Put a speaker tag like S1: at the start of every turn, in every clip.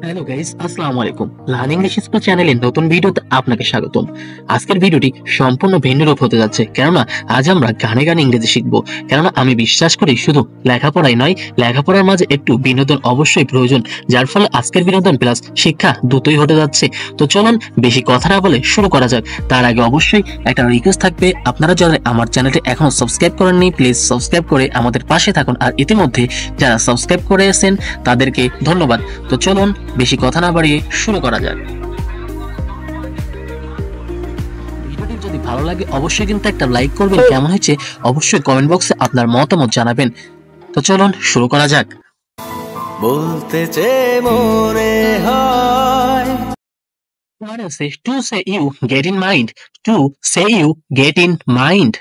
S1: Hello guys, আসসালামু আলাইকুম। Learn English school চ্যানেলের নতুন ভিডিওতে আপনাকে স্বাগতম। আজকের ভিডিওটি সম্পূর্ণ ভিন্ন রূপ হতে যাচ্ছে, কেননা আজ আমরা গানে গানে ইংরেজি শিখবো। কেননা আমি বিশ্বাস করি শুধু লেখাপড়াই নয়, লেখাপড়ার মাঝে একটু বিনোদন অবশ্যই প্রয়োজন, যার ফলে আজকের বিনোদন প্লাস শিক্ষা দুটোই হতে যাচ্ছে। তো চলুন বেশি কথা না বলে শুরু করা যাক। তার আগে অবশ্যই একটা রিকোয়েস্ট থাকবে, আপনারা যারা আমার চ্যানেলটি এখনো সাবস্ক্রাইব করেননি প্লিজ সাবস্ক্রাইব করে আমাদের পাশে থাকুন, আর ইতিমধ্যে যারা সাবস্ক্রাইব করেছেন তাদেরকে ধন্যবাদ। তো চলুন বেশি কথা না বাড়িয়ে শুরু করা যাক। ভিডিওটি যদি ভালো লাগে অবশ্যই কিন্তু একটা লাইক করবেন, কেমন হয়েছে অবশ্যই কমেন্ট বক্সে আপনার মতামত জানাবেন। তো চলুন শুরু করা যাক।
S2: বলতে চেয়ে মনে হয়
S1: to say you get in mind, to say you get in mind.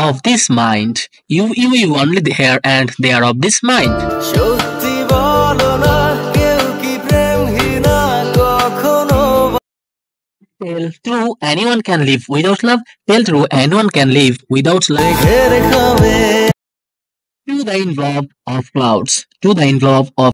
S1: Of this mind, you only here and they are of this mind.
S2: সত্যি বলো না কেউ কি প্রেমহীনা কখনো
S1: Tell true anyone can live without love. Tell true anyone can live without love.
S2: ঘের খাবে
S1: To the envelope of clouds. To the envelope of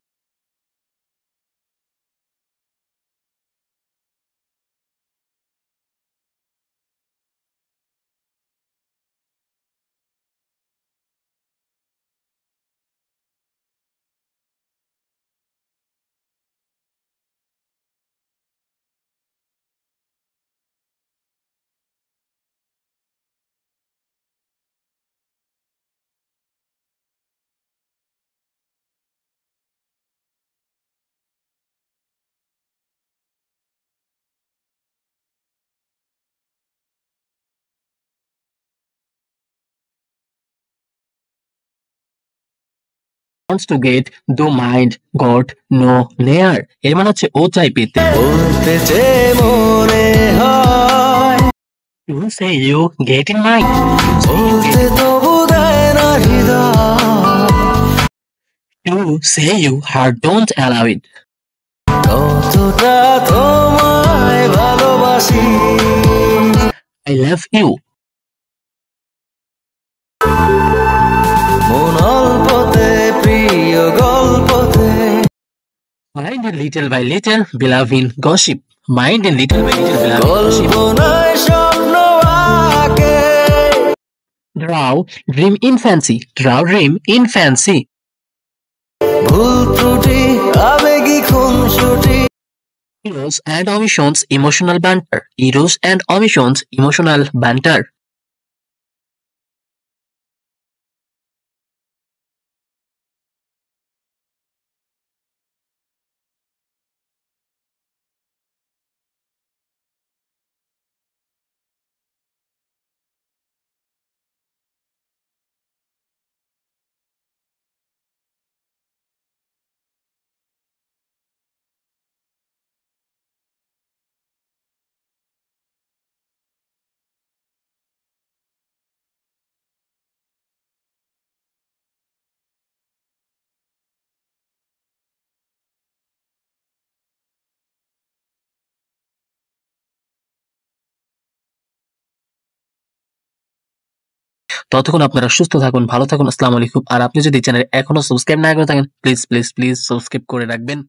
S1: wants to get, do mind, got, no, near. এর মানে হচ্ছে ও চাই পেতে।
S2: বলতে চেয়ে মনে হয়
S1: To say you get in mind.
S2: বলতে তবু দেয় না হৃদয়
S1: To say you heart don't allow it.
S2: কতটা তোমায় ভালোবাসি
S1: I love you.
S2: মন অল্পতে প্রিয় গল্পতে
S1: Mind in little by little, beloved in gossip. Mind in little by little, beloved in gossip.
S2: কল্পনায় স্বপ্ন আঁকে
S1: Draw, dream in fancy. Draw, dream in fancy.
S2: ভুল ত্রুটি আবেগী খুনসুটি
S1: Eros and omissions, emotional banter. Eros and omissions, emotional banter. ততক্ষণ আপনারা সুস্থ থাকুন, ভালো থাকুন। আসসালামু আলাইকুম। আর আপনি যদি চ্যানেল এখনো সাবস্ক্রাইব না করে থাকেন প্লিজ প্লিজ প্লিজ সাবস্ক্রাইব করে রাখবেন।